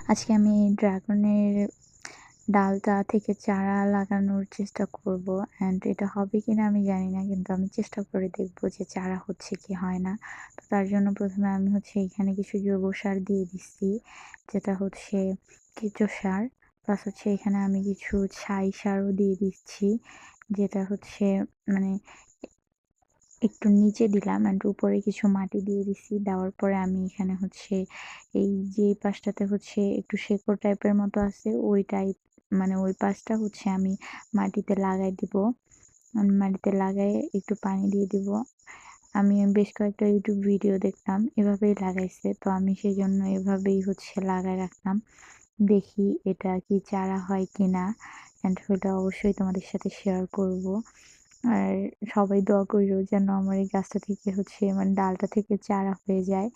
আজকে আমি ড্রাগনের ডালটা থেকে চারা লাগানোর চেষ্টা করব। অ্যান্ড এটা হবে কিনা আমি জানি না। কিন্তু আমি চেষ্টা করে দেখব যে চারা হচ্ছে কি হয় না। তো তার জন্য ১ম এ আমি এখানে কিছু জৈব সার দিয়ে দিচ্ছি। যেটা কেঁচো সার। প্লাস এখানে আমি কিছু ছাই সারও দিয়ে দিচ্ছি। যেটা মানে একটু নিচে দিলাম অ্যান্ড উপরে কিছু মাটি দিয়ে দিছি। দেওয়ার পরে আমি এখানে এই যে পাশটাতে একটু শেকড় টাইপের মতো আছে ওই পাশটা আমি মাটিতে লাগাই দিব। মাটিতে লাগায়ে একটু পানি দিয়ে দিব। আমি বেশ কয়েকটা YouTube ভিডিও দেখলাম, এভাবেই লাগাইছে। তো আমি সেজন্য এভাবেই লাগায় রাখলাম। দেখি এটা কি চারা হয় কিনা। অ্যান্ড ওটা অবশ্যই তোমাদের সাথে শেয়ার করব। আর সবাই দোয়া কইরো যেন আমার এই গাছটা থেকে মানে ডালটা থেকে চারা হয়ে যায়।